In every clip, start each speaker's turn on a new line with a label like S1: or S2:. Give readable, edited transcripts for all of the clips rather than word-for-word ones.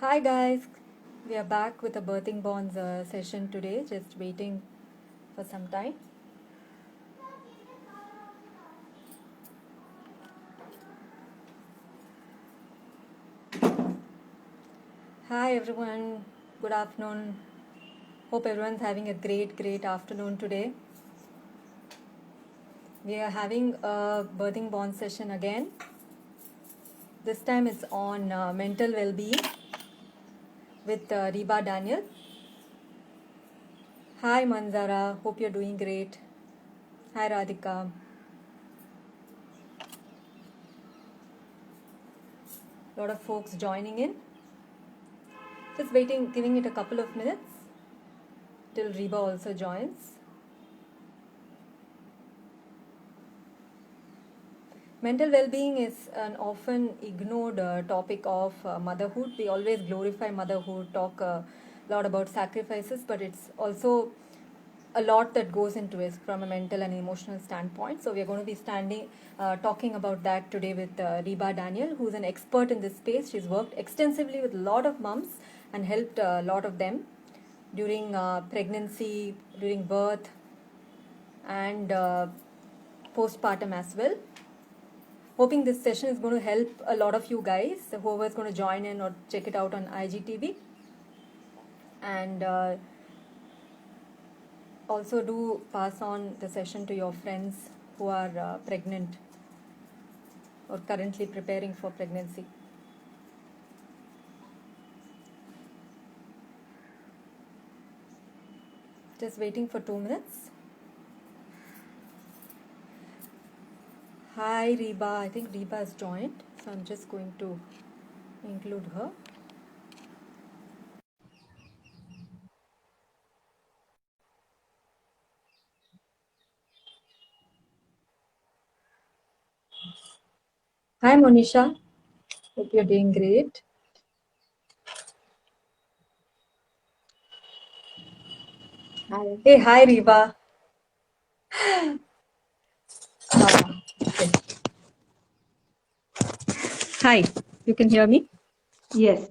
S1: Hi guys, we are back with a birthing bonds session today. Just waiting for some time. Hi everyone, good afternoon. Hope everyone's having a great afternoon today. We are having a birthing bonds session again. This time it's on mental well-being with Reba Daniel. Hi Manzara, hope you're doing great. Hi Radhika. A lot of folks joining in. Just waiting, giving it a couple of minutes till Reba also joins. Mental well-being is an often ignored topic of motherhood. We always glorify motherhood, talk a lot about sacrifices, but it's also a lot that goes into it from a mental and emotional standpoint. So we are going to be talking about that today with Reba Daniel, who's an expert in this space. She's worked extensively with a lot of moms and helped a lot of them during pregnancy, during birth, and postpartum as well. Hoping this session is going to help a lot of you guys, whoever is going to join in or check it out on IGTV. And also do pass on the session to your friends who are pregnant or currently preparing for pregnancy. Just waiting for 2 minutes. Hi Reba, I think Reba has joined, so I'm just going to include her. Hi Monisha, hope you're doing great. Hi. Hey, hi Reba. Okay. Hi, you can hear me?
S2: Yes.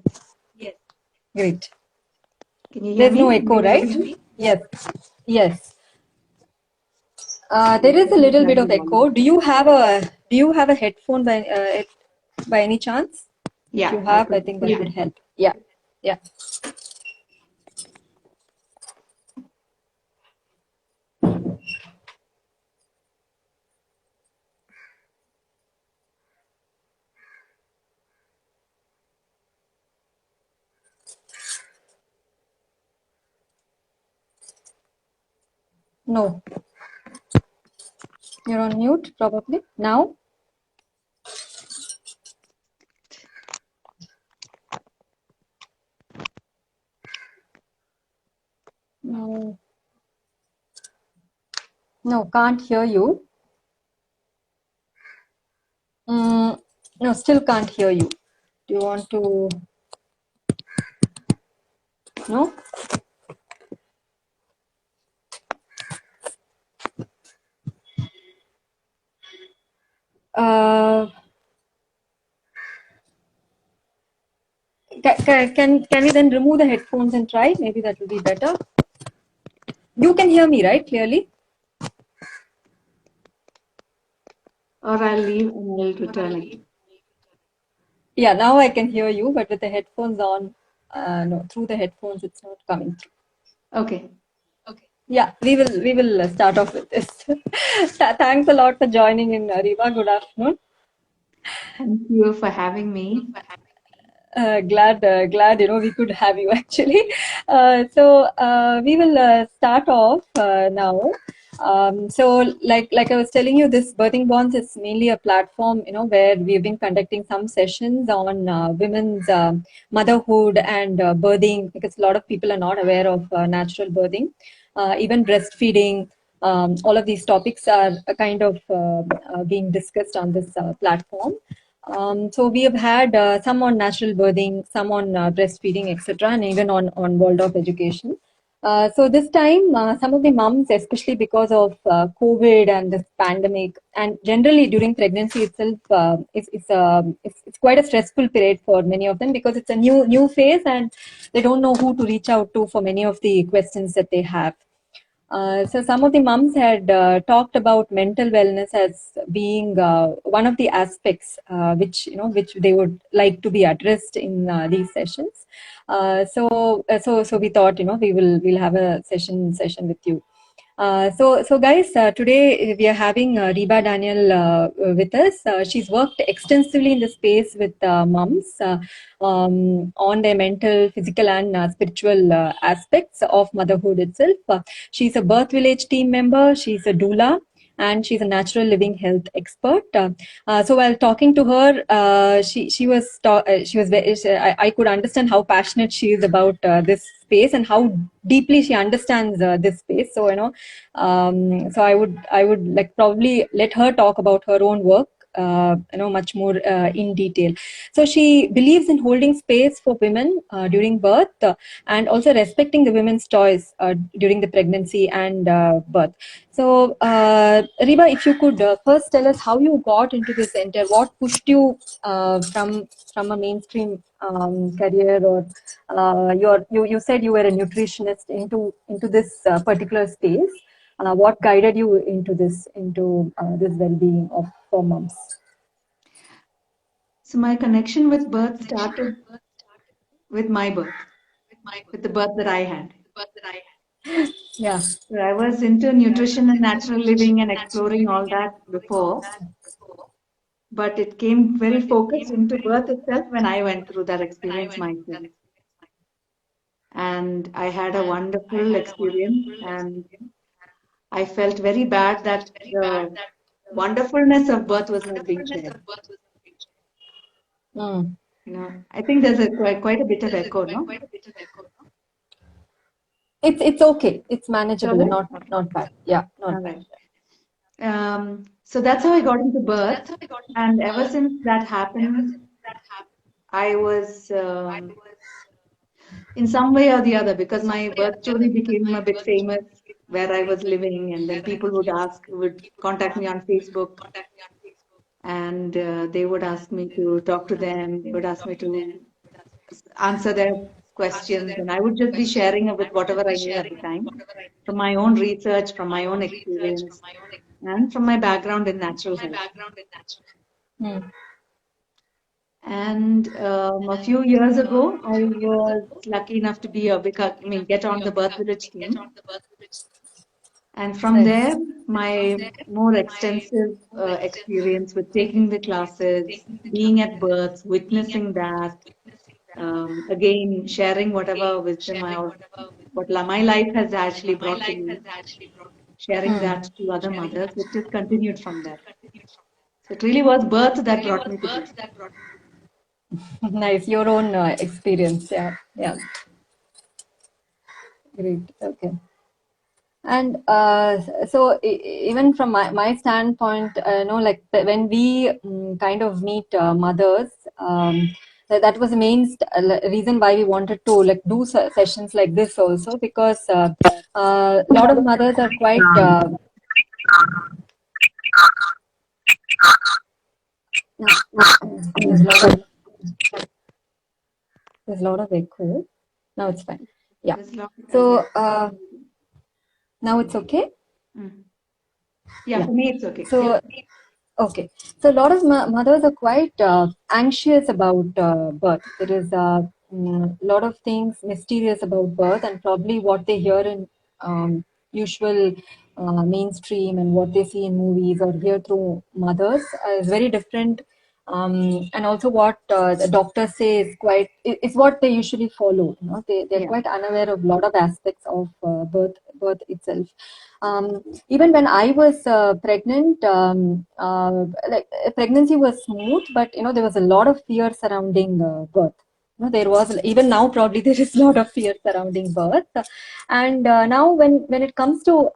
S1: Great.
S2: Can you hear
S1: There's
S2: me?
S1: no echo, right? Yes. Yes. There is a little bit of echo. Do you have a headphone by any chance? If
S2: Yeah,
S1: you have, I think that would help. Yeah. Yeah. No. You're on mute, probably. Now? No. No, can't hear you. No, still can't hear you. Do you want to? No? Uh, can we then remove the headphones and try? Maybe that will be better. You can hear me, right? Clearly?
S2: Or I'll leave and I'll return it.
S1: Yeah, now I can hear you, but with the headphones on, no, through the headphones, it's not coming through.
S2: Okay.
S1: Yeah, we will start off with this. Thanks a lot for joining in, Reba. Good afternoon.
S2: Thank you for having me.
S1: Glad we could have you actually. So we will start off now. So like I was telling you, this Birthing Bonds is mainly a platform where we've been conducting some sessions on women's motherhood and birthing, because a lot of people are not aware of natural birthing, even breastfeeding. All of these topics are kind of being discussed on this platform. So we have had some on natural birthing, some on breastfeeding, etc., and even on Waldorf education. So this time, some of the moms, especially because of COVID and this pandemic, and generally during pregnancy itself, it's quite a stressful period for many of them because it's a new phase and they don't know who to reach out to for many of the questions that they have. So some of the mums had talked about mental wellness as being one of the aspects which they would like to be addressed in these sessions. So we thought we'll have a session with you. So guys, today we are having Reba Daniel with us. She's worked extensively in the space with mums on their mental, physical, and spiritual aspects of motherhood itself. She's a Birth Village team member. She's a doula. And she's a natural living health expert. So while talking to her, I could understand how passionate she is about this space and how deeply she understands this space. So so I would like probably let her talk about her own work much more in detail. So she believes in holding space for women during birth and also respecting the women's choice during the pregnancy and birth. So Reba, if you could first tell us how you got into this center, what pushed you from a mainstream career, or you said you were a nutritionist into this particular space. What guided you into this well-being of for moms?
S2: So my connection with birth started with my birth, with the birth that I had.
S1: Yeah.
S2: So I was into nutrition and natural living and exploring all that before, but it came very focused into birth itself when I went through that experience myself. And I had a wonderful experience, and I felt very bad that the wonderfulness of birth was not being shared.
S1: Mm.
S2: I think there's quite a bit of echo, no?
S1: It's okay. It's manageable.
S2: All
S1: Not bad. Yeah, not
S2: right.
S1: bad.
S2: So that's how I got into birth, and ever since that happened, I was in some way or the other, because my birth story became a bit famous where I was living, and then people would contact me on Facebook, and they would ask me to talk to them, would ask me to answer their questions, and I would just be sharing with whatever I knew at the time, from my own research, from my own experience, and from my background in natural health.
S1: Mm.
S2: And a few years ago, I was lucky enough to get on the Birth Village team. And from there, my more extensive experience with taking the classes, being at births, witnessing that, again, sharing whatever wisdom my life has actually brought to me, sharing that to other mothers. It just continued from there. So it really was birth that brought me to this.
S1: Nice. Your own experience. Yeah. Yeah. Great. Okay. And so even from my standpoint, like when we kind of meet mothers, that was the main reason why we wanted to like do sessions like this also, because a lot of mothers are quite there's a lot of echo. Now it's fine. Yeah. So now it's okay.
S2: Yeah, for me it's okay.
S1: So okay, so a lot of mothers are quite anxious about birth. There is a lot of things mysterious about birth, and probably what they hear in usual mainstream and what they see in movies or hear through mothers is very different. And also what the doctors say is what they usually follow. They're quite unaware of a lot of aspects of birth itself. Even when I was pregnant, pregnancy was smooth, but there was a lot of fear surrounding birth. There was, even now probably there is a lot of fear surrounding birth. And now when it comes to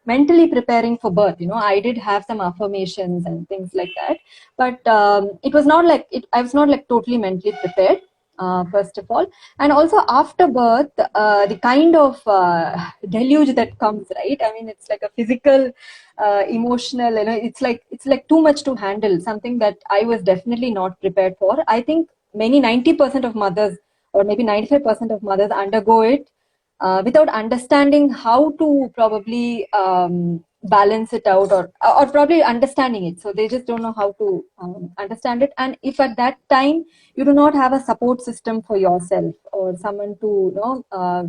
S1: mentally preparing for birth, I did have some affirmations and things like that, but it was not like I was not like totally mentally prepared. first of all. And also after birth, the kind of deluge that comes, right? I mean, it's like a physical, emotional, it's like too much to handle, something that I was definitely not prepared for. I think many 90% of mothers, or maybe 95% of mothers, undergo it without understanding how to probably balance it out, or probably understanding it. So they just don't know how to understand it. And if at that time you do not have a support system for yourself, or someone to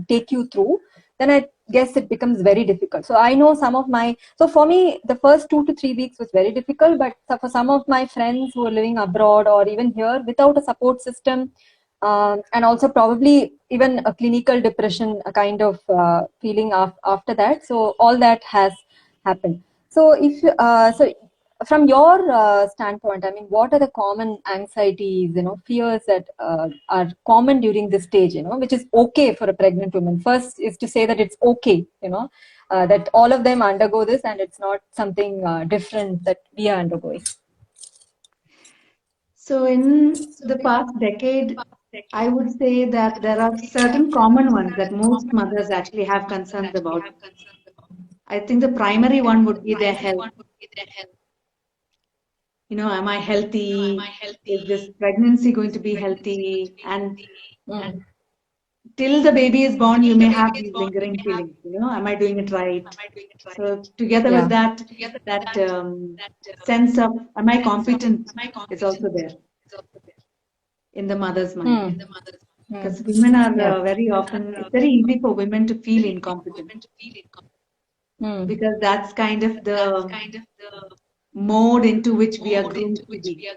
S1: take you through, then I guess it becomes very difficult. So I know so for me, the first 2 to 3 weeks was very difficult, but for some of my friends who are living abroad or even here without a support system, and also probably even a clinical depression, a kind of feeling after that. So all that has happened. So from your standpoint, I mean, what are the common anxieties, fears that are common during this stage, which is okay for a pregnant woman? First is to say that it's okay, that all of them undergo this, and it's not something different that we are undergoing.
S2: So in the past decade, I would say that there are certain common ones that most mothers actually have concerns about. I think the primary one would be their health. Am I healthy? Is this pregnancy going to be healthy? And till the baby is born, you may have these lingering feelings. Am I doing it right? So together with that sense of am I competent is also there in the mother's mind. Because women are very often, it's very easy for women to feel incompetent. Because that's kind of the mode into which we are groomed to be.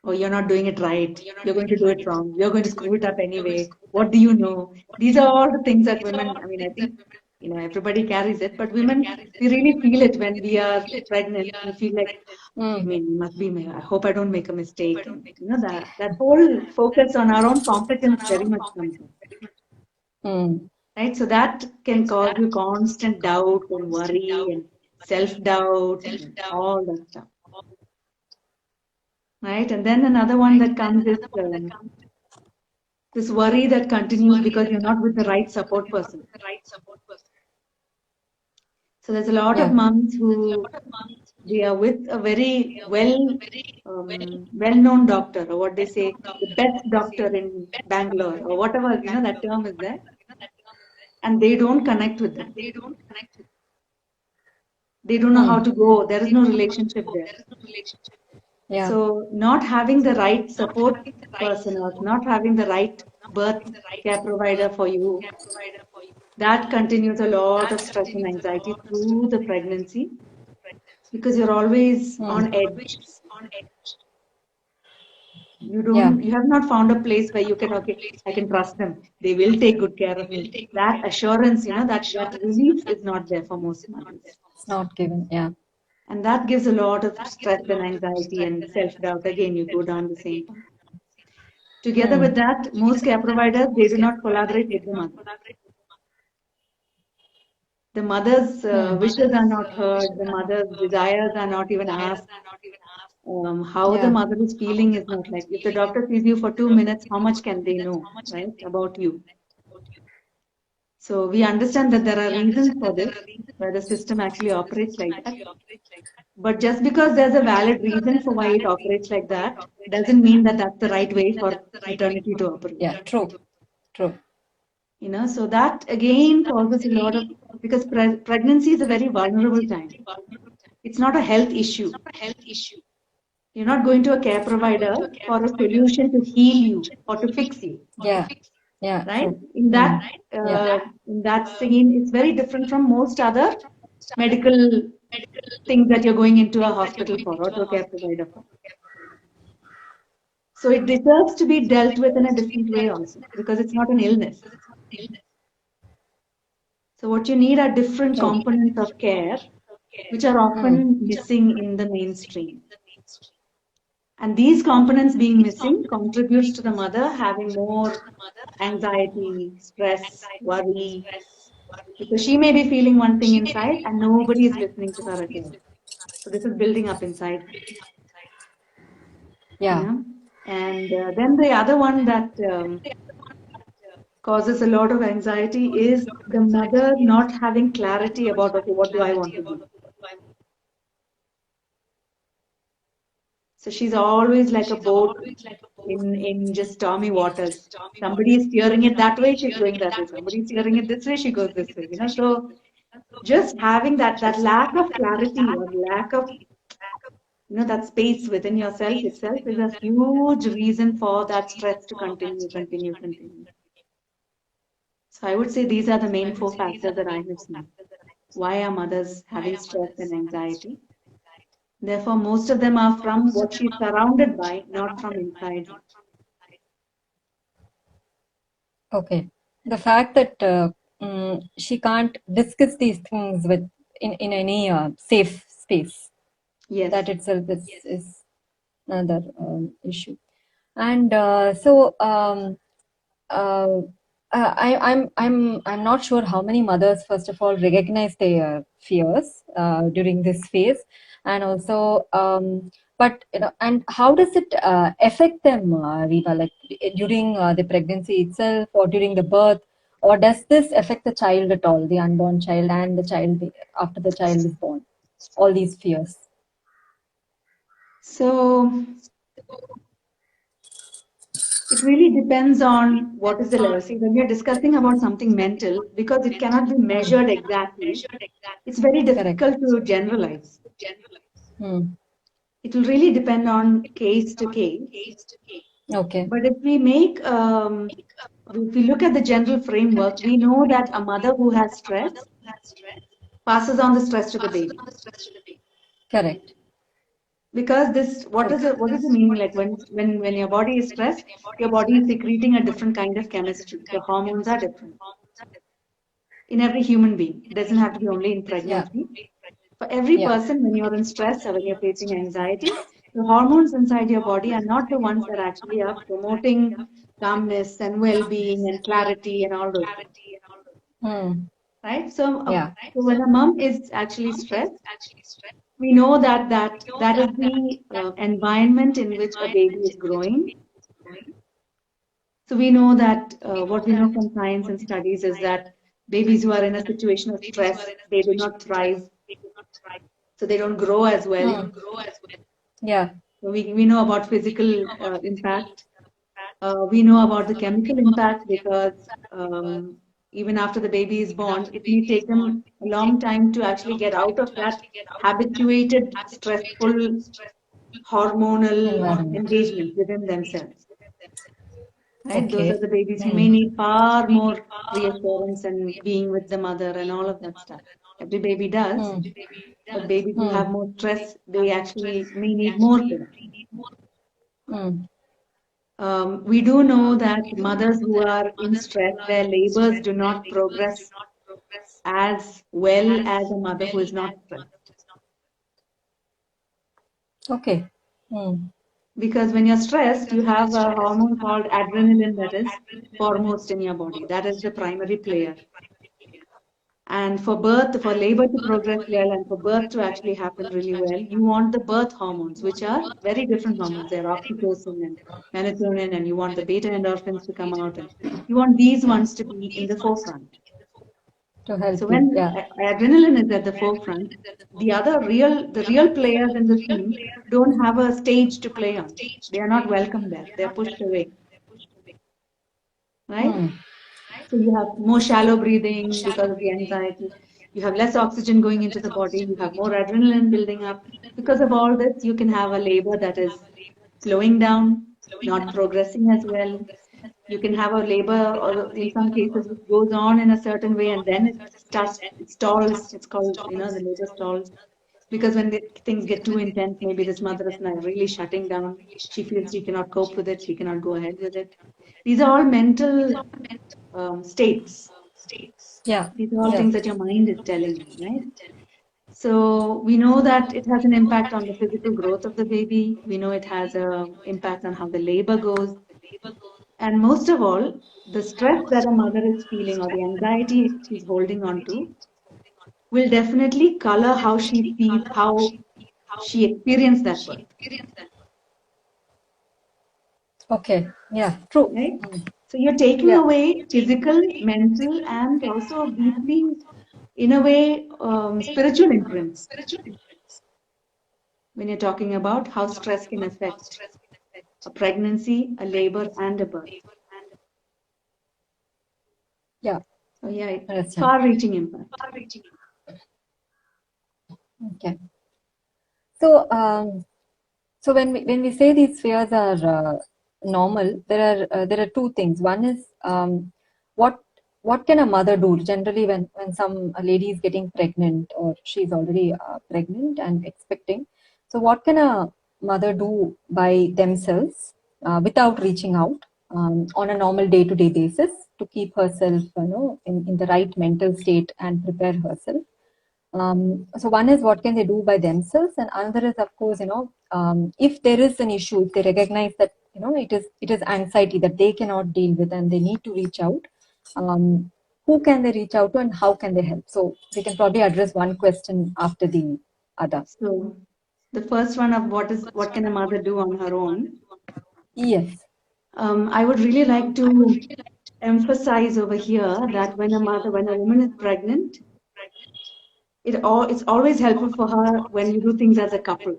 S2: Oh, you're not doing it right. You're going to do it wrong. You're going to screw it up anyway. What do you know? These are all the things that women, I mean, I think, everybody carries it, but women, we really feel it when we are pregnant. We feel like, I mean, must be, I hope I don't make a mistake. And, that whole focus on our own competence very much comes in. Right? So that can cause you constant doubt and worry and self-doubt and all that stuff. Right? And then another one that comes is this worry that continues because you're not with the right support person. So there's a lot of moms who they are with a very well-known doctor, or what they say, the best doctor in Bangalore, or whatever, that term is there. And they don't connect with them. They don't know how to go. There is no relationship there.
S1: Yeah.
S2: So not having the right support person or not having the right birth care provider for you, that continues a lot of stress and anxiety through the pregnancy because you're always on edge. You have not found a place where you can, okay, I can trust them. They will take good care of me. That assurance, that relief is not there for most mothers.
S1: It's not given, yeah.
S2: And that gives a lot of stress and anxiety and self-doubt. Again, you go down the same path. Together with that, most care providers, they do not collaborate with the mother. The mother's wishes are not heard. The mother's desires are not even asked. How the mother is feeling is not like, if the doctor sees you for 2 minutes, how much can they know, right, about you? So we understand that there are reasons for this, where the system actually operates like that. But just because there's a valid reason for why it operates like that, doesn't mean that that's the right way for maternity to operate.
S1: Yeah, true.
S2: So that again causes a lot of, because pregnancy is a very vulnerable time. It's not a health issue. You're not going to a care provider for a solution to heal you or to fix you.
S1: Yeah.
S2: Right?
S1: True.
S2: In that scene, it's very different from most other medical things that you're going into a hospital for or to a care provider for. So it deserves to be dealt with in a different way also, because it's not an illness. So what you need are different components of care, which are often missing in the mainstream. And these components being missing contributes to the mother having more anxiety, stress, worry, because she may be feeling one thing inside and nobody is listening to her at all. So this is building up inside.
S1: Yeah.
S2: And then the other one that causes a lot of anxiety is the mother not having clarity about, okay, what do I want to do? So she's always like a boat in just stormy waters. Somebody is steering it that way, she's going that way. Somebody is steering it this way, she goes this way. So just having that lack of clarity or lack of that space within yourself itself is a huge reason for that stress to continue. So I would say these are the main four factors that I have seen. Why are mothers having stress and anxiety? Therefore, most of them are from what she's surrounded by, not from inside her.
S1: Okay. The fact that she can't discuss these things with in any safe space,
S2: Yes.
S1: that itself is another issue. And so I'm not sure how many mothers first of all recognize their fears during this phase, and also but and how does it affect them, Reba, like during the pregnancy itself or during the birth, or does this affect the child at all, the unborn child and the child after the child is born, all these fears?
S2: So it really depends on what is the level. See, when you're discussing about something mental, because it cannot be measured exactly, it's very difficult to generalize. It will really depend on case to case.
S1: Okay.
S2: But if we if we look at the general framework, we know that a mother who has stress passes on the stress to the baby.
S1: Correct.
S2: Because what is the meaning? Like when your body is stressed, your body is secreting a different kind of chemistry. The hormones are different in every human being. It doesn't have to be only in pregnancy. For every person, when you're in stress or when you're facing anxiety, the hormones inside your body are not the ones that actually are promoting calmness and well-being and clarity and all those things. Right? So when a mom is actually stressed, we know that is the environment in which a baby is growing. So we know that what we know from science and studies is that babies who are in a situation of stress, they do not thrive. So they don't grow as well.
S1: Yeah.
S2: So we know about physical impact. We know about the chemical impact because even after the baby is born, it may take them a long time to actually get out of that habituated, stressful, hormonal engagement within themselves. Right? Those are the babies who may need far more reassurance and being with the mother and all of that stuff. Every baby does, but babies who have more stress, they actually may need more care. We do know that mothers who are in stress, their labors do not progress as well as a mother who is not stressed.
S1: Okay.
S2: Because when you're stressed, you have a hormone called adrenaline that is foremost in your body. That is the primary player. And for labor to progress well and for birth to actually happen really well, you want the birth hormones, which are very different hormones. They're oxytocin and melatonin, and you want the beta endorphins to come out. And you want these ones to be in the forefront.
S1: To help
S2: so when adrenaline is at the forefront, the real players in the scene don't have a stage to play on. They are not welcome there. They're pushed away. Right? So you have more shallow breathing because of the anxiety. You have less oxygen going into the body. You have more adrenaline building up. Because of all this, you can have a labor that is slowing down, not progressing as well. You can have a labor, or in some cases, it goes on in a certain way and then it stalls. It's called, the labor stalls. Because when things get too intense, maybe this mother is now really shutting down. She feels she cannot cope with it. She cannot go ahead with it. These are all mental states.
S1: Yeah.
S2: These are all things that your mind is telling you, right? So we know that it has an impact on the physical growth of the baby. We know it has an impact on how the labor goes. And most of all, the stress that a mother is feeling or the anxiety she's holding on to will definitely color how she feels, how she experienced that birth.
S1: Okay. Yeah. True.
S2: right? So you're taking
S1: Yeah.
S2: away physical, mental, and also deeply, in a way, spiritual imprints when you're talking about how stress can affect a pregnancy, a labor, and a birth.
S1: Yeah.
S2: So yeah,
S1: Understand.
S2: far-reaching impact.
S1: Okay. So, so when we say these fears are normal, there are two things. One is what what can a mother do generally when some a lady is getting pregnant or she's already pregnant and expecting. So what can a mother do by themselves without reaching out on a normal day-to-day basis to keep herself, in the right mental state and prepare herself? So one is what can they do by themselves, and another is, of course, if there is an issue, if they recognize that it is anxiety that they cannot deal with and they need to reach out. Who can they reach out to, and how can they help? So we can probably address one question after the other.
S2: So the first one of what can a mother do on her own?
S1: Yes.
S2: I would really like to emphasize over here that when a woman is pregnant, it's always helpful for her when you do things as a couple.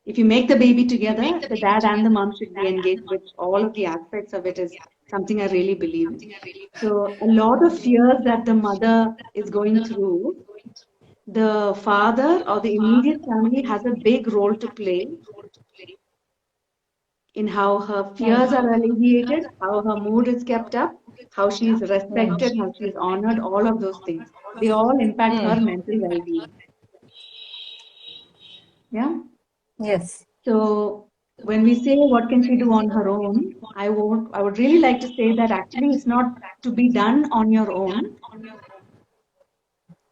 S2: If you make the baby together, the dad and the mom should be engaged, which all of the aspects of it is something I really believe in. So a lot of fears that the mother is going through, the father or the immediate family has a big role to play in how her fears are alleviated, how her mood is kept up, how she is respected, how she is honored, all of those things. They all impact her mental well-being. Yeah.
S1: Yes.
S2: So when we say what can she do on her own, I would really like to say that actually it's not to be done on your own.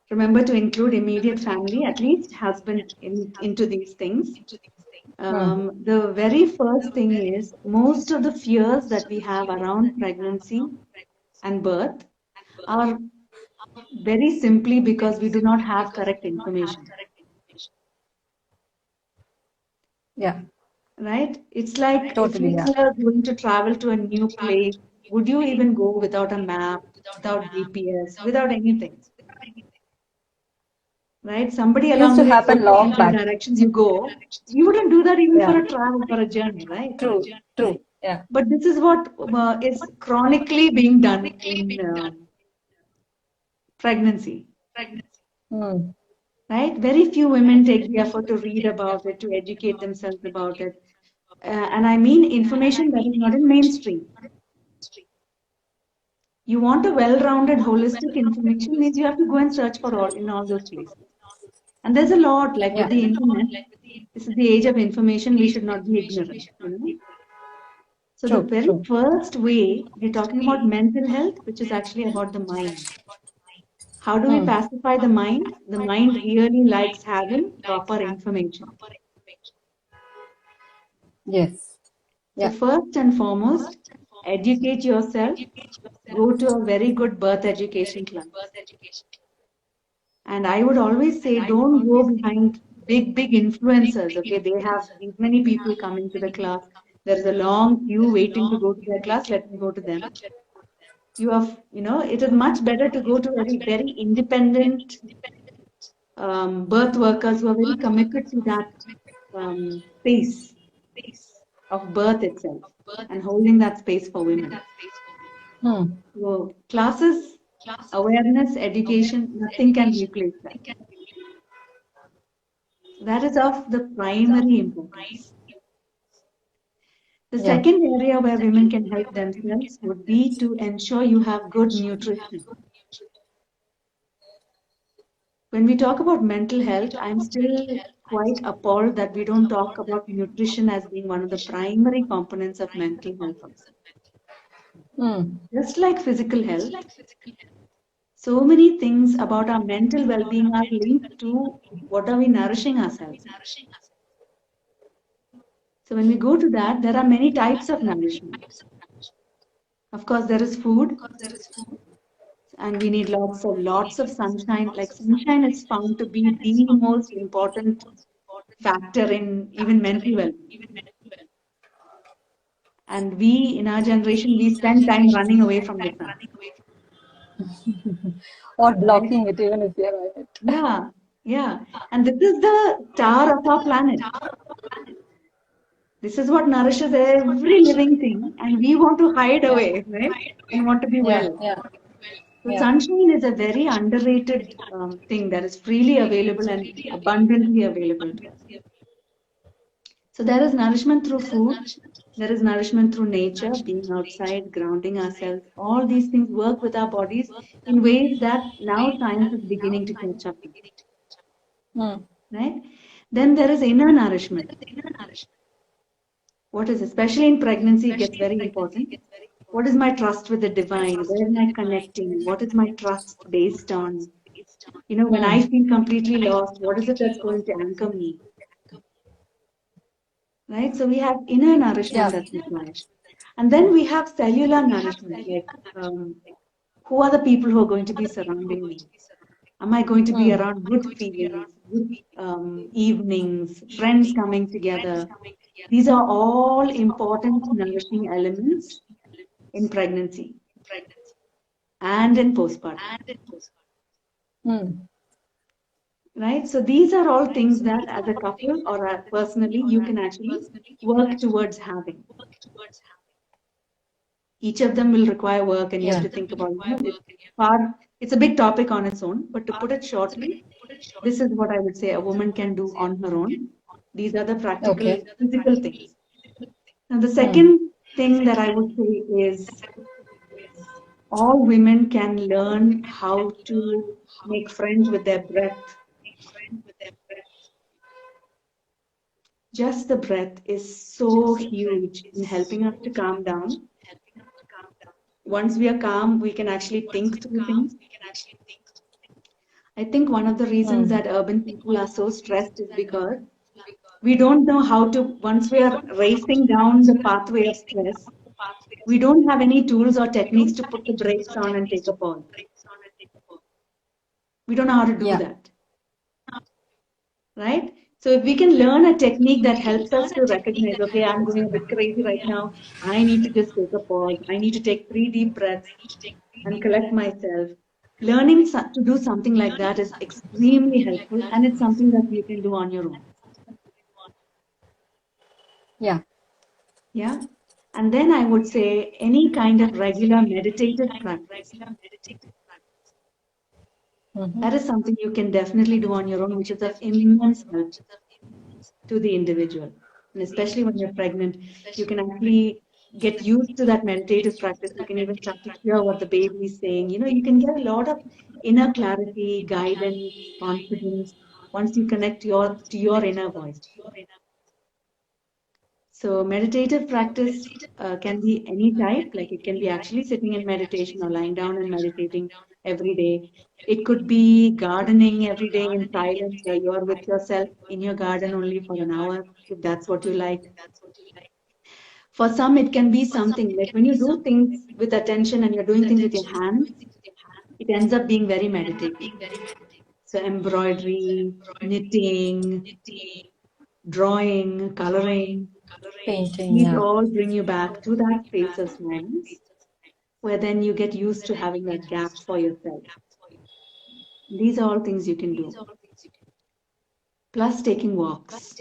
S2: Remember to include immediate family, at least husband, into these things. The very first thing is most of the fears that we have around pregnancy and birth are very simply because we do not have correct information.
S1: Yeah.
S2: Right? It's like if
S1: Totally.
S2: you
S1: Yeah.
S2: were going to travel to a new place, would you even go without a map, without GPS, without anything? Right? Somebody
S1: Used
S2: along
S1: to
S2: the way
S1: happen
S2: told you
S1: long
S2: these are
S1: back.
S2: directions you go. You wouldn't do that even
S1: Yeah.
S2: for a travel, for a journey, right?
S1: True. True. Yeah.
S2: But this is what is chronically being done in pregnancy,
S1: Mm.
S2: right? Very few women take the effort to read about it, to educate themselves about it. And I mean information that is not in mainstream. You want a well-rounded, holistic information means you have to go and search for all those places. And there's a lot, like with
S1: Yeah.
S2: the internet, this is the age of information, we should not be ignorant, So the
S1: True.
S2: very
S1: True.
S2: first way, we're talking about mental health, which is actually about the mind. How do we pacify the mind? The mind really likes having proper information.
S1: Yes.
S2: So
S1: Yeah.
S2: first and foremost, educate yourself. Go to a very good birth education class. And I would always say, don't go behind big influencers. Okay, they have these many people coming to the class. There's a long queue waiting to go to their class. Let me go to them. It is much better to go to very independent birth workers who are very committed to that space of birth itself and holding that space for women. So classes, awareness, education, nothing can replace that. That is of the primary importance. The
S1: Yeah.
S2: second area where women can help themselves would be to ensure you have good nutrition. When we talk about mental health, I'm still quite appalled that we don't talk about nutrition as being one of the primary components of mental health also. Just like physical health, so many things about our mental well-being are linked to what are we nourishing ourselves. So when we go to that, there are many types of nourishment. Of course, there is food, and we need lots of sunshine. Like sunshine is found to be the most important factor in even mental well-being. And we, in our generation, we spend time running away from the sun.
S1: Or blocking it, even if you're on it.
S2: Yeah, yeah. And this is the star of our planet. This is what nourishes every living thing, and we want to hide away, right? We want to be well.
S1: Yeah.
S2: So sunshine is a very underrated thing that is freely available and abundantly available to us. So there is nourishment through food, there is nourishment through nature, being outside, grounding ourselves. All these things work with our bodies in ways that now science is beginning to catch up with, right? Then there is inner nourishment. What is, especially in pregnancy, it gets very important. What is my trust with the divine? Where am I connecting? What is my trust based on? You know, when I feel completely lost, what is it that's going to anchor me? Right? So we have inner nourishment that's required. And then we have cellular nourishment, like who are the people who are going to be surrounding me? Am I going to be around good feelings, good evenings, friends coming together? These are all important nourishing elements in pregnancy and in postpartum. Right? So these are all things that as a couple or personally, you can actually work towards having. Each of them will require work and you have to think about, it's a big topic on its own, but to put it shortly, this is what I would say a woman can do on her own. These are the practical, physical things. Now, the second thing that I would say is all women can learn how to make friends with their breath. Just the breath is so huge in helping us to calm down. Once we are calm, we can actually think through things. I think one of the reasons that urban people are so stressed is because we don't know how to, once we are racing down the pathway of stress, we don't have any tools or techniques to put the brakes on and take a pause. We don't know how to do that. Right? So if we can learn a technique that helps us to recognize, okay, I'm going a bit crazy right now. I need to just take a pause. I need to take 3 deep breaths and collect myself. Learning to do something like that is extremely helpful, and it's something that you can do on your own.
S1: Yeah.
S2: And then I would say any kind of regular meditative practice. That is something you can definitely do on your own, which is of immense help to the individual. And especially when you're pregnant, you can actually get used to that meditative practice. You can even start to hear what the baby is saying. You know, you can get a lot of inner clarity, guidance, confidence once you connect to your inner voice. So meditative practice can be any type, like it can be actually sitting in meditation or lying down and meditating every day. It could be gardening every day in silence where you are with yourself in your garden only for an hour, if that's what you like. For some, it can be something like when you do things with attention and you're doing things with your hands, it ends up being very meditative. So embroidery, knitting, drawing, coloring,
S1: painting.
S2: these all bring you back to that space of silence where then you get used to having that gap for yourself. These are all things you can do. Plus taking walks.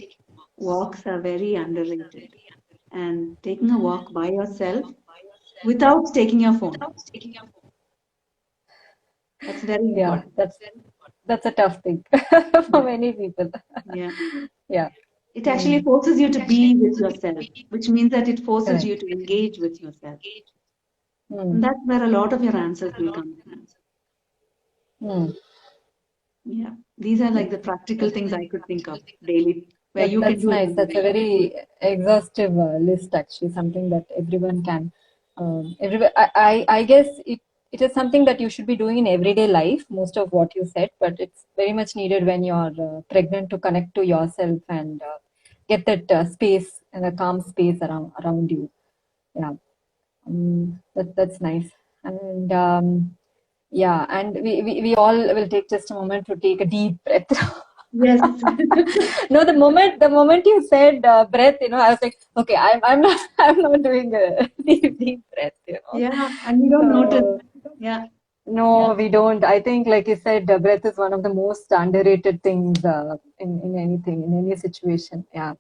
S2: Walks are very underrated. And taking a walk by yourself without taking your phone. That's very important.
S1: That's a tough thing for many people.
S2: Yeah. It actually forces you to be with yourself, which means that it forces you to engage with yourself. And that's where a lot of your answers will come from. Yeah. These are like the practical things I could think of daily where you can do it.
S1: That's nice. That's a very exhaustive list, actually, something that everyone can. I guess it is something that you should be doing in everyday life, most of what you said, but it's very much needed when you're pregnant to connect to yourself and get that space and a calm space around you. Yeah. That's nice. And yeah, and we all will take just a moment to take a deep breath
S2: Yes.
S1: No, the moment you said breath, I was like, okay, I'm not I'm not doing a deep breath,
S2: Yeah, and you don't notice.
S1: So
S2: Yeah,
S1: no, we don't. I think, like you said, breath is one of the most underrated things in anything, in any situation. Yeah.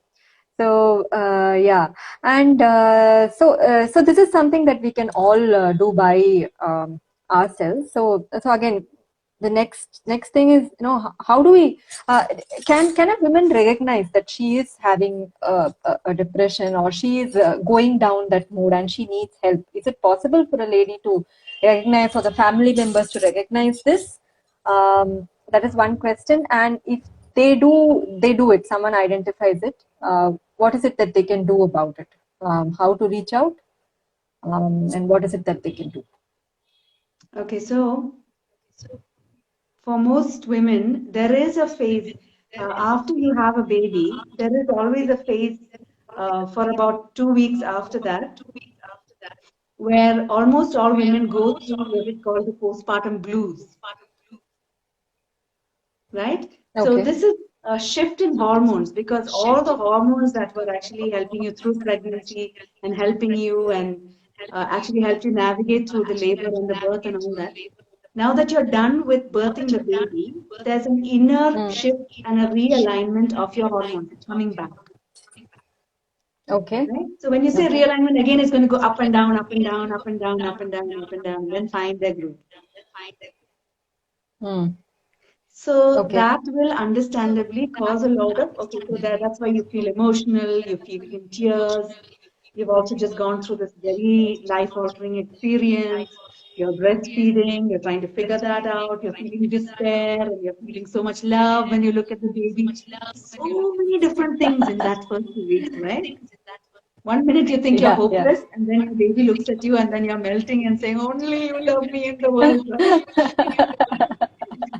S1: So yeah, and so this is something that we can all do by ourselves. So again, the next thing is, how do we uh, can a woman recognize that she is having a depression, or she is going down that mood and she needs help? Is it possible for a lady to recognize, or the family members to recognize this? That is one question. And if they do it, someone identifies it, what is it that they can do about it? How to reach out, and what is it that they can do?
S2: okay, so for most women, there is a phase after you have a baby, there is always a phase for about 2 weeks after that, where almost all women go through what is called the postpartum blues, right? So
S1: Okay.
S2: this is a shift in hormones because all the hormones that were actually helping you through pregnancy and helping you and actually helped you navigate through the labor and the birth and all that. Now that you're done with birthing the baby, there's an inner
S1: Mm.
S2: shift and a realignment of your hormones. It's coming back,
S1: Okay.
S2: right? So when you say
S1: Okay.
S2: realignment, again, it's going to go up and down, up and down, up and down, up and down, up and down, and then find their groove.
S1: Mm.
S2: So
S1: Okay.
S2: that will understandably cause a lot of, okay, so that's why you feel emotional, you feel in tears. You've also just gone through this very life-altering experience. You're breastfeeding, you're trying to figure that out, you're feeling despair, and you're feeling so much love when you look at the baby. So many different things in that first 2 weeks, right? One minute you think you're
S1: Yeah. Yeah.
S2: hopeless, and then your baby looks at you, and then you're melting and saying, "Only you love me in the world," right?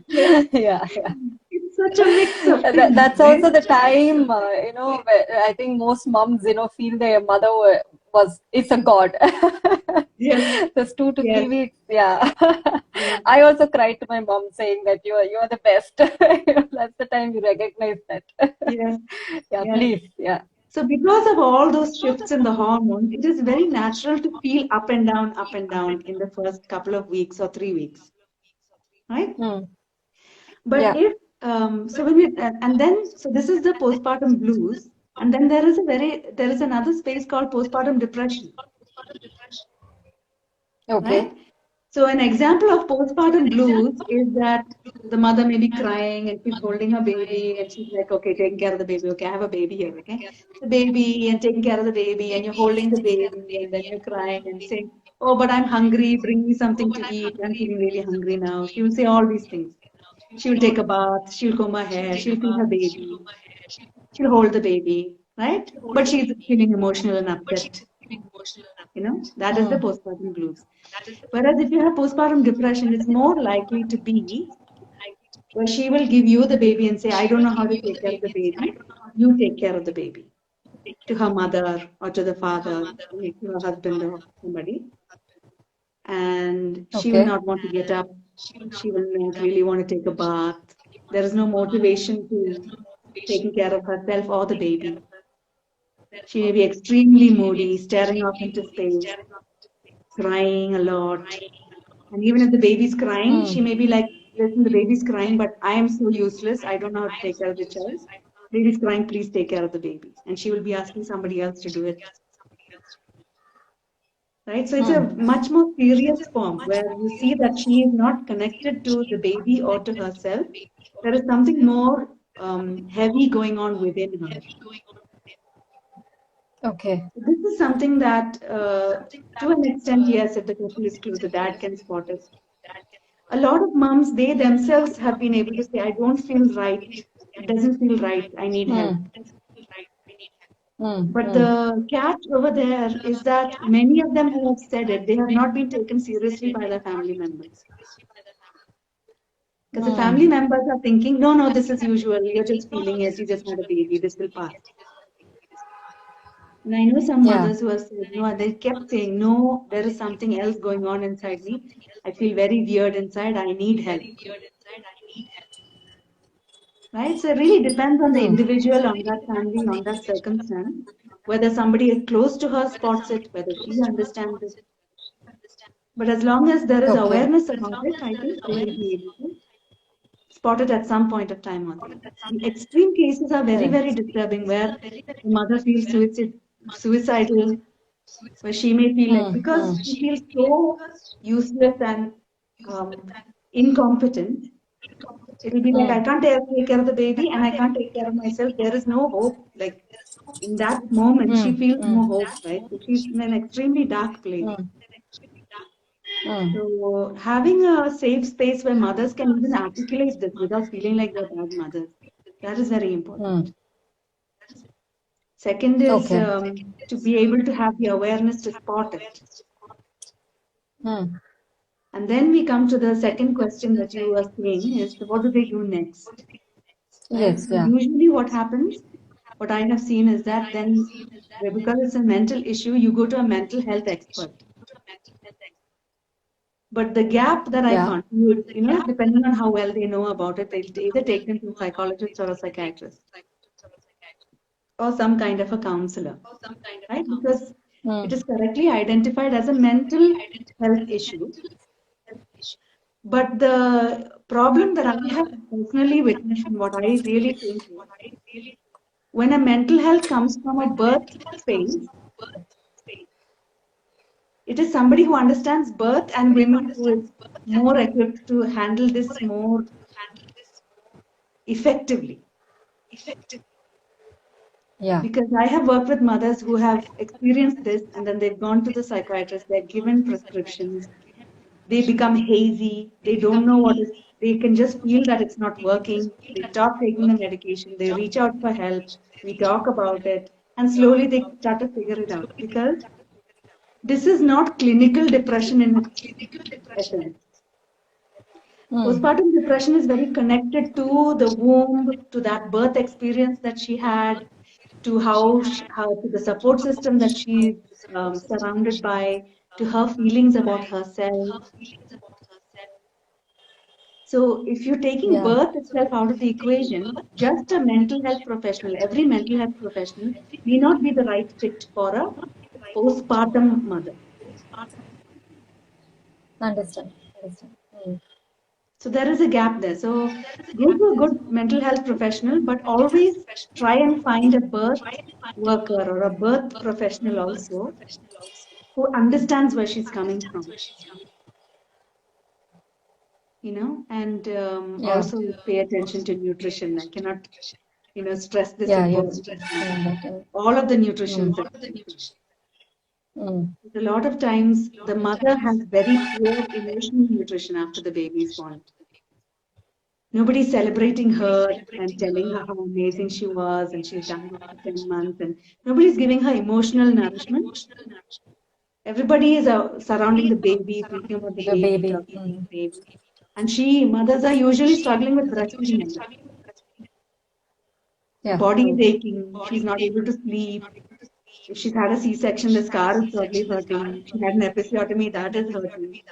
S2: Yes.
S1: Yeah. Yeah.
S2: It's such a mix of things,
S1: That's
S2: right?
S1: also the time, where I think most moms, feel their mother is a god.
S2: Yes,
S1: Those 2 to 3
S2: yes,
S1: weeks, yeah.
S2: yes,
S1: I also cried to my mom saying that you are the best. That's the time you recognize that.
S2: yes,
S1: Yeah,
S2: yes.
S1: please, yeah.
S2: So because of all those shifts in the hormones, it is very natural to feel up and down in the first couple of weeks or 3 weeks, right?
S1: Hmm.
S2: But
S1: Yeah.
S2: if so when we and then so this is the postpartum blues, and then there is another space called postpartum depression,
S1: Okay.
S2: right? So an example of postpartum blues is that the mother may be crying and she's holding her baby and she's like, okay, taking care of the baby. Okay, I have a baby here. Okay, the baby and taking care of the baby and you're holding the baby and then you're crying and saying, oh, but I'm hungry. Bring me something to eat. I'm feeling really hungry now. She will say all these things. She will take a bath. She'll comb her hair. She'll feed her baby. She'll hold the baby, right? But she's feeling emotional and upset. That is the
S1: Hmm.
S2: postpartum blues. Whereas if you have postpartum depression, it's more likely to be where she will give you the baby and say, I don't know how to take care of the baby. You take care of the baby to her mother or to the father, to her husband or somebody. And she will
S1: Okay.
S2: not want to get up. She will not really want to take a bath. There is no motivation to taking care of herself or the baby. She may be extremely moody, staring off into space, crying a lot. And even if the baby's crying, she
S1: Hmm.
S2: may be like, listen, the baby's crying, but I am so useless. I don't know how to take care of the child. Baby's crying, please take care of the baby. And she will be asking somebody else to do it. Right? So it's a
S1: Hmm.
S2: much more serious form where you see that she is not connected to the baby or to herself. There is something more heavy going on within her.
S1: Okay.
S2: This is something that, to an extent, yes, if the couple is close, the dad can spot it. A lot of moms, they themselves have been able to say, I don't feel right. It doesn't feel right. I need help.
S1: Hmm. Hmm.
S2: But
S1: Hmm.
S2: the catch over there is that many of them who have said it, they have not been taken seriously by their family members. Because the family
S1: Hmm.
S2: members are thinking, no, no, this is usual. You're just feeling it. You just had a baby. This will pass. And I know some
S1: Yeah.
S2: mothers who have said, no, they kept saying, no, there is something else going on inside me. I feel very weird inside. I need help. right? So it really depends on the individual, on that family, on that circumstance, whether somebody is close to her spots it, whether she understands it. But as long as there is
S1: Okay.
S2: awareness about it, I think they will be able to spot it at some point of time or the other. The extreme cases are very, very disturbing, where the mother feels suicidal, where she may feel like, because she feels so useless and incompetent, it'll be like, I can't take care of the baby and I can't take care of myself. There is no hope. Like in that moment, she feels no hope, right? So she's in an extremely dark place. So having a safe space where mothers can even articulate this without feeling like they're bad mothers, that is very important. Second is to be able to have the awareness to spot it. And then we come to the second question that you were saying is, what do they do next? Right?
S1: Yes,
S2: So
S1: yeah.
S2: usually what happens, what I have seen is that then, because it's a mental issue, you go to a mental health expert. But the gap that I found, you know, depending on how well they know about it, they'll either take them to a psychologist or a psychiatrist or some kind of a counselor, right? Because it is correctly identified as a mental health issue. But the problem that I have personally witnessed and what I really think is, when a mental health comes from a birth phase, it is somebody who understands birth and women who is more equipped to handle this more effectively.
S1: Yeah.
S2: Because I have worked with mothers who have experienced this and then they've gone to the psychiatrist, they're given prescriptions, they become hazy, they don't know what is, they can just feel that it's not working, they stop taking the medication, they reach out for help, we talk about it, and slowly they start to figure it out. Because this is not clinical depression in its essence. Postpartum depression is very connected to the womb, to that birth experience that she had, to how to the support system that she's surrounded by, to her feelings about herself. So if you're taking birth itself out of the equation, just a mental health professional, every mental health professional may not be the right fit for a postpartum mother.
S1: Understand.
S2: So there is a gap there. So go to a good mental health professional, but always try and find a birth worker or a birth professional also who understands where she's coming from. You know, and also pay attention to nutrition. I cannot, you know, stress this important. All of the nutrition. A lot of times the mother has very poor emotional nutrition after the baby is born. Nobody's celebrating her and telling her how amazing she was and she's done it for 10 months, and nobody's giving her emotional nourishment. Everybody is surrounding the baby, thinking about the baby, talking about the baby. And mothers are usually struggling with breastfeeding. Body is aching, she's not able to sleep. If she's had a C-section, the scar is probably hurting. If she had an episiotomy, that is hurting.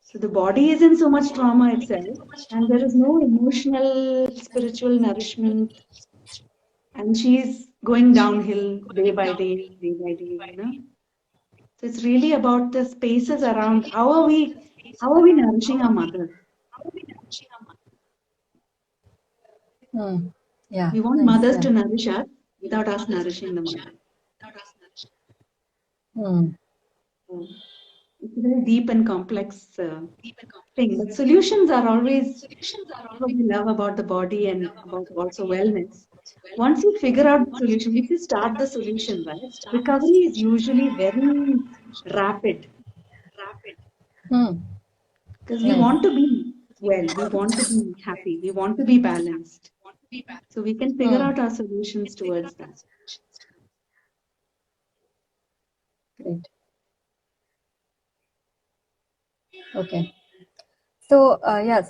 S2: So the body is in so much trauma itself, and there is no emotional, spiritual nourishment. And she's going downhill day by day, you know. So it's really about the spaces around how are we nourishing our mothers?
S1: Yeah.
S2: We want mothers to nourish us without us nourishing the mother. It's a very deep and complex thing. But solutions are always what we love about the body and about also wellness. Once you figure out the solution, if you start the solution, right, recovery is usually very rapid. Because we want to be well, we want to be happy, we want to be balanced. So we can figure out our solutions towards that.
S1: Great. Okay. So yeah,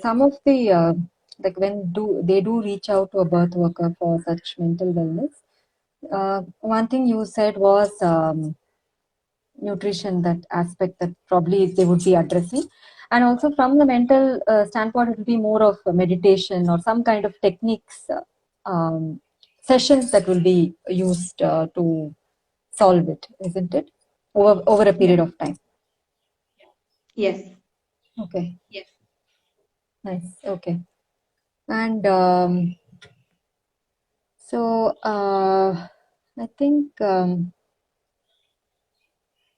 S1: some of the like when they do reach out to a birth worker for such mental wellness. One thing you said was nutrition, that aspect that probably they would be addressing. And also from the mental standpoint, it will be more of a meditation or some kind of techniques, sessions that will be used to solve it, isn't it? Over a period
S2: Yeah.
S1: of time.
S2: Yes.
S1: Okay. Nice. Okay. And so I think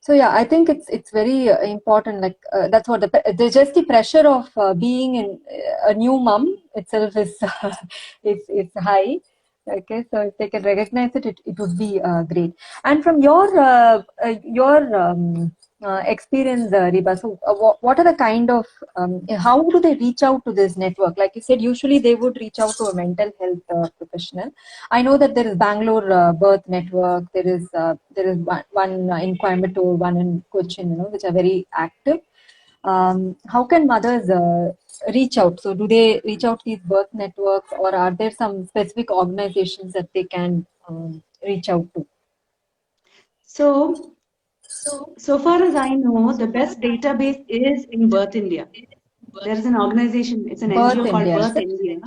S1: so yeah, I think it's very important. Like that's what there's just the pressure of being in a new mom itself is it's high. Okay, so if they can recognize it, it would be great. And from your experience, Riba, so what are the kind of how do they reach out to this network? Like you said, usually they would reach out to a mental health professional. I know that there is Bangalore Birth Network. There is one in Coimbatore, one in Cochin, which are very active. How can mothers reach out? So, do they reach out to these birth networks, or are there some specific organizations that they can reach out to?
S2: So far as I know, the best database is in Birth India. There is an organization, it's an
S1: Birth
S2: NGO called
S1: India, is
S2: Birth
S1: it?
S2: India.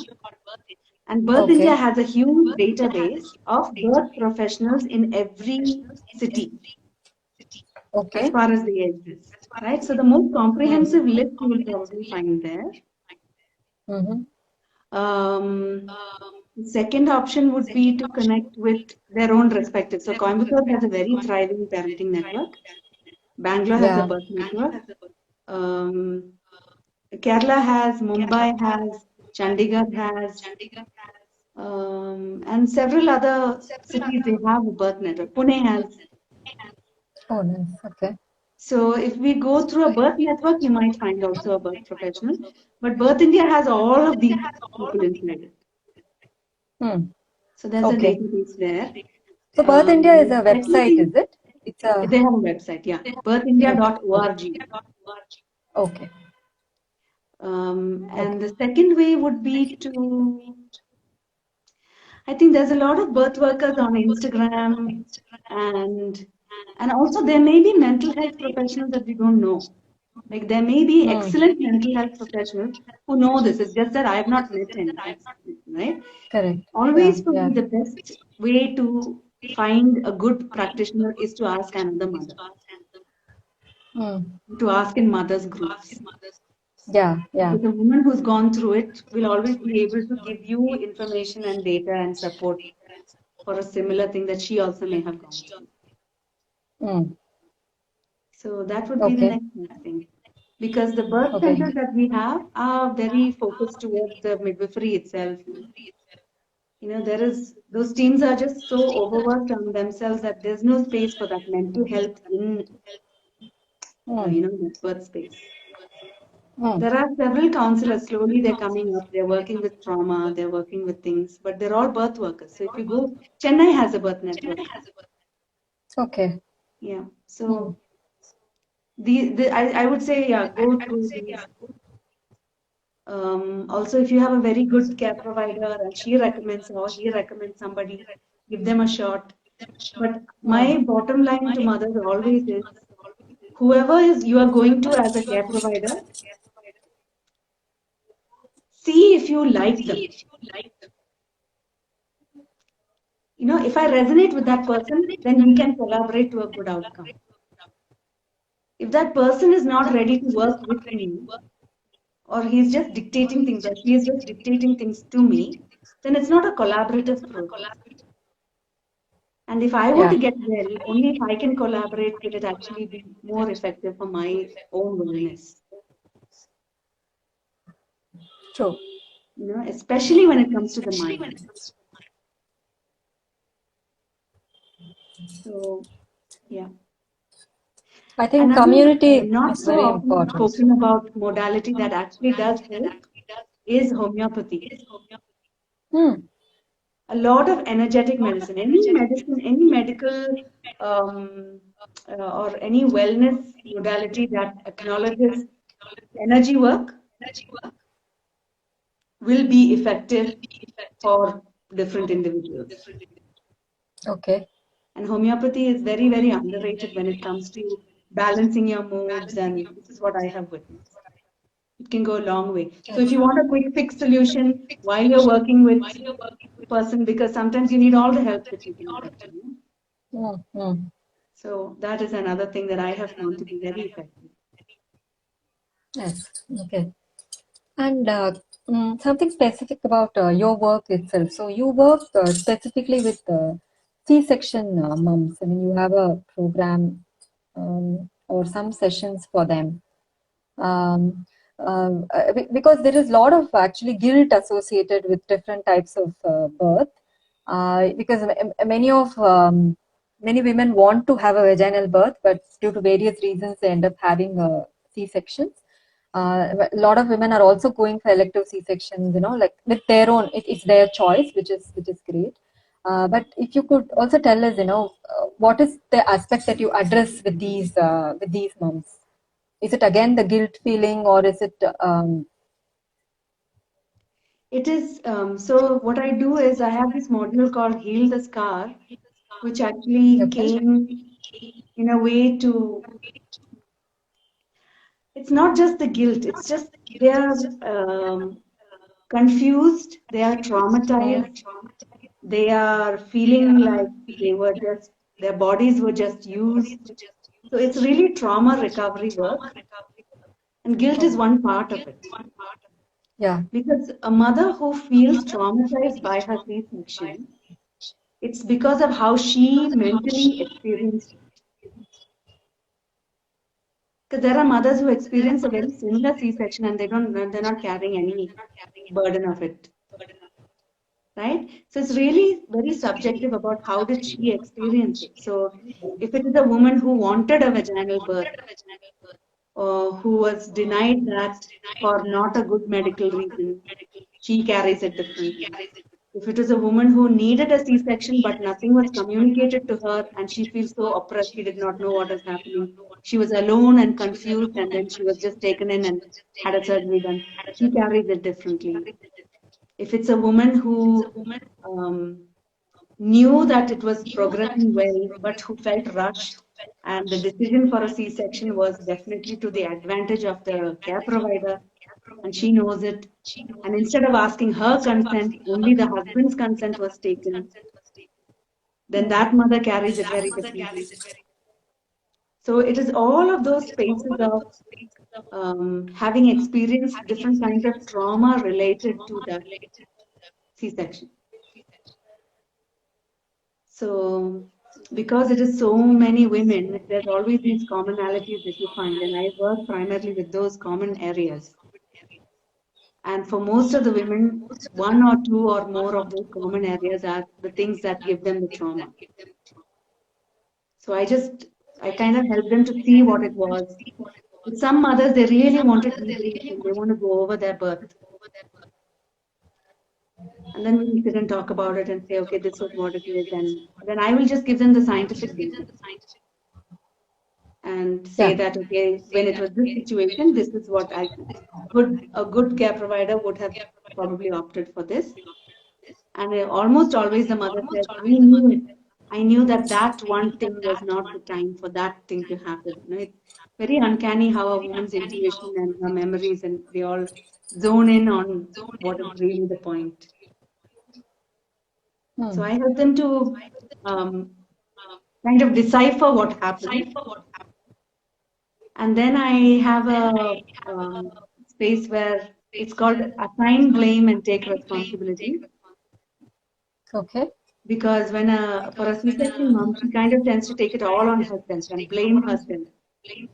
S2: And Birth India
S1: Okay.
S2: has a huge database of birth professionals in every city as
S1: Okay.
S2: far as they exist, right? So the most comprehensive list you will probably find there.
S1: Mm-hmm.
S2: Second option would be to connect with their own respective. So Coimbatore has a very thriving parenting network. Bangalore has a
S1: Yeah.
S2: birth network. Kerala has, Mumbai has, Chandigarh has, and several other cities they have a birth network. Pune has.
S1: Oh, nice. Okay.
S2: So if we go through a birth network, we might find also a birth professional. But Birth India has all of these people inside it.
S1: Hmm.
S2: So there's a
S1: Okay.
S2: database there.
S1: So, Birth India is a
S2: Second
S1: website,
S2: thing,
S1: is it? It's a
S2: they have a website, yeah,
S1: okay.
S2: birthindia.org.
S1: Okay.
S2: And the second way would be to, I think there's a lot of birth workers on Instagram, and also there may be mental health professionals that we don't know. Like there may be excellent mental health professionals who know this. It's just that I have not met any, right?
S1: Correct. Yeah.
S2: Always for
S1: Yeah.
S2: me, the best way to find a good practitioner is to ask another mother,
S1: Hmm.
S2: to ask in mothers groups.
S1: Yeah. Yeah.
S2: Because a woman who's gone through it will always be able to give you information and data and support for a similar thing that she also may have gone through.
S1: Hmm.
S2: So that would be the
S1: Okay.
S2: next thing. Because the birth
S1: Okay.
S2: centers that we have are very focused towards the midwifery itself. You know, those teams are just so overworked on themselves that there's no space for that mental health in,
S1: Hmm.
S2: the birth space.
S1: Hmm.
S2: There are several counselors, slowly they're coming up, they're working with trauma, they're working with things, but they're all birth workers. So if you go, Chennai has a birth network.
S1: Okay.
S2: Yeah.
S1: Hmm.
S2: So I would say, yeah, go through these. Also, if you have a very good care provider and she recommends or he recommends somebody, give them a shot. But my
S1: Hmm.
S2: bottom line to mothers always is whoever is you are going to as a care provider, see if you like them. You know, if I resonate with that person, then we can collaborate to a good outcome. If that person is not ready to work with me, or he's just dictating things, or she is just dictating things to me, then it's not a collaborative process. And if I were
S1: Yeah.
S2: to get well, only if I can collaborate will it actually be more effective for my own wellness.
S1: True.
S2: You know, especially when it comes to the mind. So, yeah.
S1: I think
S2: Another
S1: community
S2: not
S1: is
S2: so
S1: very
S2: often
S1: important.
S2: spoken about modality that actually does help is homeopathy.
S1: Hmm.
S2: A lot of energetic medicine, any medical um, or any wellness modality that acknowledges energy work will be effective for different individuals.
S1: Okay.
S2: And homeopathy is very, very underrated when it comes to balancing your moods, and this is what I have witnessed. It can go a long way. So if you want a quick fix solution while you're working with the person, because sometimes you need all the help that you can get. So that is another thing that I have found to be very effective.
S1: Yes. Okay. And something specific about your work itself. So you work specifically with C-section moms. I mean, you have a program or some sessions for them. Because there is a lot of actually guilt associated with different types of birth. Because many women want to have a vaginal birth, but due to various reasons, they end up having C-sections. A lot of women are also going for elective C-sections, like with their own, it's their choice, which is great. But if you could also tell us, what is the aspect that you address with these moms? Is it again the guilt feeling, or is it?
S2: It is, so what I do is I have this module called Heal the Scar, which actually came in a way to, it's not just the guilt, it's just they are confused, they are traumatized, they are feeling like their bodies were just used. So it's really trauma recovery work. And guilt is one part of it.
S1: Yeah.
S2: Because a mother who feels traumatized by her C-section, it's because of how she mentally experienced it. Because there are mothers who experience a very similar C-section and they're not carrying any burden of it. Right? So it's really very subjective about how did she experience it. So if it is a woman who wanted a vaginal birth, or who was denied that for not a good medical reason, she carries it differently. If it is a woman who needed a C-section but nothing was communicated to her and she feels so oppressed, she did not know what is happening. She was alone and confused and then she was just taken in and had a surgery done. She carries it differently. If it's a woman who knew that it was progressing well but who felt rushed and the decision for a C-section was definitely to the advantage of the care provider, and she knows it. And instead of asking her consent, only the husband's consent was taken. Then that mother carries it very differently. So it is all of those spaces of having experienced different kinds of trauma related to that C-section. So because it is so many women, there's always these commonalities that you find, and I work primarily with those common areas. And for most of the women, one or two or more of those common areas are the things that give them the trauma. So I kind of help them to see what it was. With some mothers, they really want to debrief and they want to go over their birth. And then we sit and talk about it and say, okay, this was what it is. And then I will just give them the scientific data and say that, okay, when it was this situation, this is what a good care provider would have probably opted for this. And almost always the mother says, I knew it. I knew that one thing was not the time for that thing to happen. It's very uncanny how a woman's intuition and her memories and they all zone in on what is really the point. So I help them to kind of decipher what happened. And then I have a space where it's called assign, blame, and take responsibility.
S1: Okay.
S2: Because for a C-section mom, she kind of tends to take it all on herself and blame herself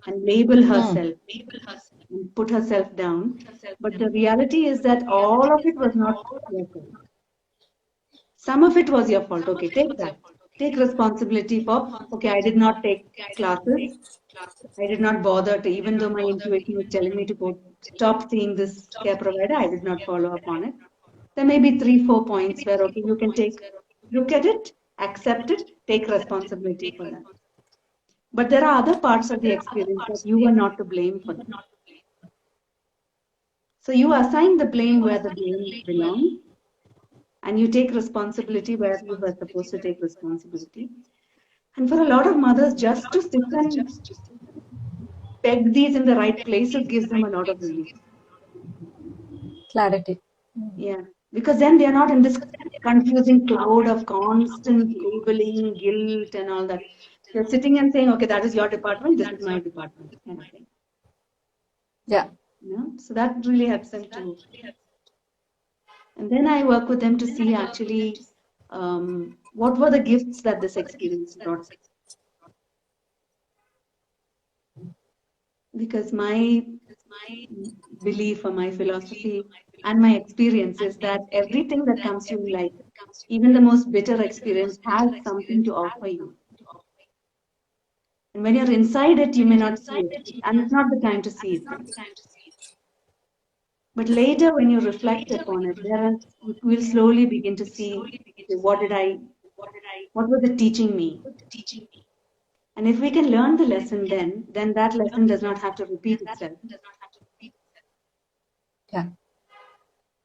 S2: and label herself and put herself down. But the reality is that all of it was not your fault. Some of it was your fault. Okay, take that. Take responsibility for, okay, I did not take classes. I did not bother to, even though my intuition was telling me to go stop seeing this care provider, I did not follow up on it. There may be 3-4 points where, okay, you can look at it, accept it, take responsibility for that. But there are other parts of the experience that you are not to blame for that. So you assign the blame where the blame belongs, and you take responsibility where you were supposed to take responsibility. And for a lot of mothers, just to sit and peg these in the right places gives them a lot of relief.
S1: Clarity.
S2: Yeah, because then they are not in this confusing cloud of constant labeling, guilt, and all that. They're sitting and saying, okay, that is your department, this is my department, kind of thing.
S1: Yeah.
S2: You know? So that really helps them too. And then I work with them to see actually what were the gifts that this experience brought. Because my belief or my philosophy and my experience is that everything that comes to you in life, even the most bitter experience, has something to offer you. And when you're inside it, you may not see it. And it's not the time to see it then. But later, when you reflect upon it, you will slowly begin to see, okay, what was it teaching me? And if we can learn the lesson then that lesson does not have to repeat itself.
S1: Yeah.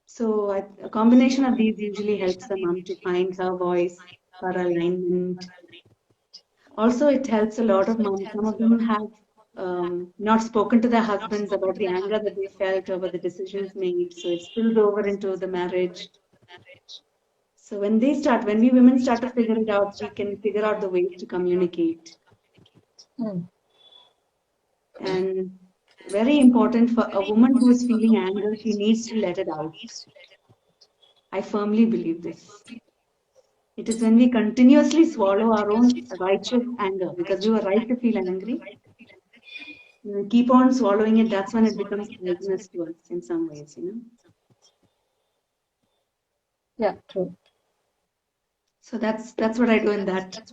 S2: So a combination of these usually helps the mom to find her voice, her alignment. Also, it helps a lot of moms. Some of them have not spoken to their husbands about the anger that they felt over the decisions made. So it spills over into the marriage. So when we women start to figure it out, we can figure out the ways to communicate. And very important for a woman who is feeling anger, she needs to let it out. I firmly believe this. It is when we continuously swallow our own righteous anger, because we were right to feel angry. When we keep on swallowing it, that's when it becomes poisonous to us in some ways, you know.
S1: Yeah, true.
S2: So that's what I do in that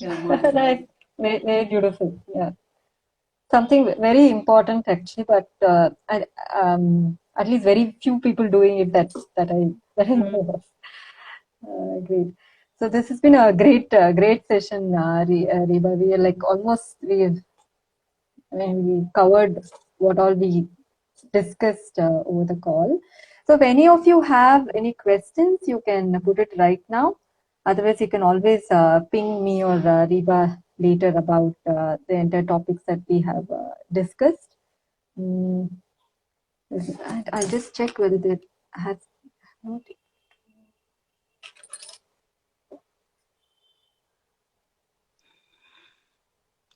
S2: model.
S1: Right. Very, very beautiful. Yeah. Something very important actually, but at least very few people doing it that I know of. Great. So this has been a great session, Reba. We are like almost we covered what all we discussed over the call. So if any of you have any questions, you can put it right now. Otherwise, you can always ping me or Reba later about the entire topics that we have discussed. I'll just check whether it has.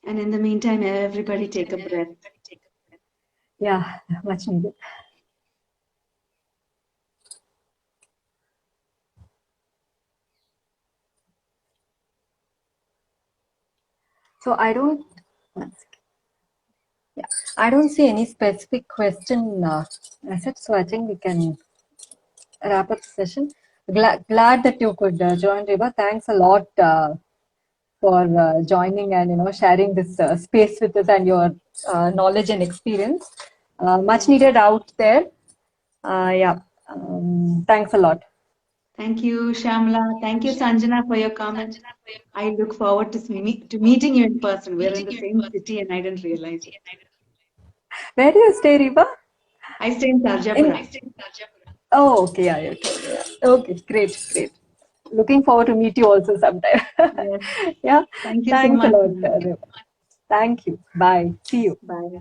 S2: And in the meantime, everybody take a breath.
S1: Yeah, much needed. So I don't. Yeah, I don't see any specific question as such, so I think we can wrap up the session. Glad that you could join, Reba. Thanks a lot for joining and sharing this space with us and your knowledge and experience. Much needed out there. Yeah. Thanks a lot.
S2: Thank you, Shamla. Thank you, Sanjana, for your comment. I look forward to meeting you in person. We're in the same city and I didn't realize it.
S1: Where do you stay, Reba?
S2: I stay in Sarjapura.
S1: Oh, okay. Yeah. Okay, great. Looking forward to meet you also sometime.
S2: Yes.
S1: Yeah.
S2: Thank you so
S1: Thanks a
S2: much.
S1: lot, Reba. Thank you. Bye. See you.
S2: Bye.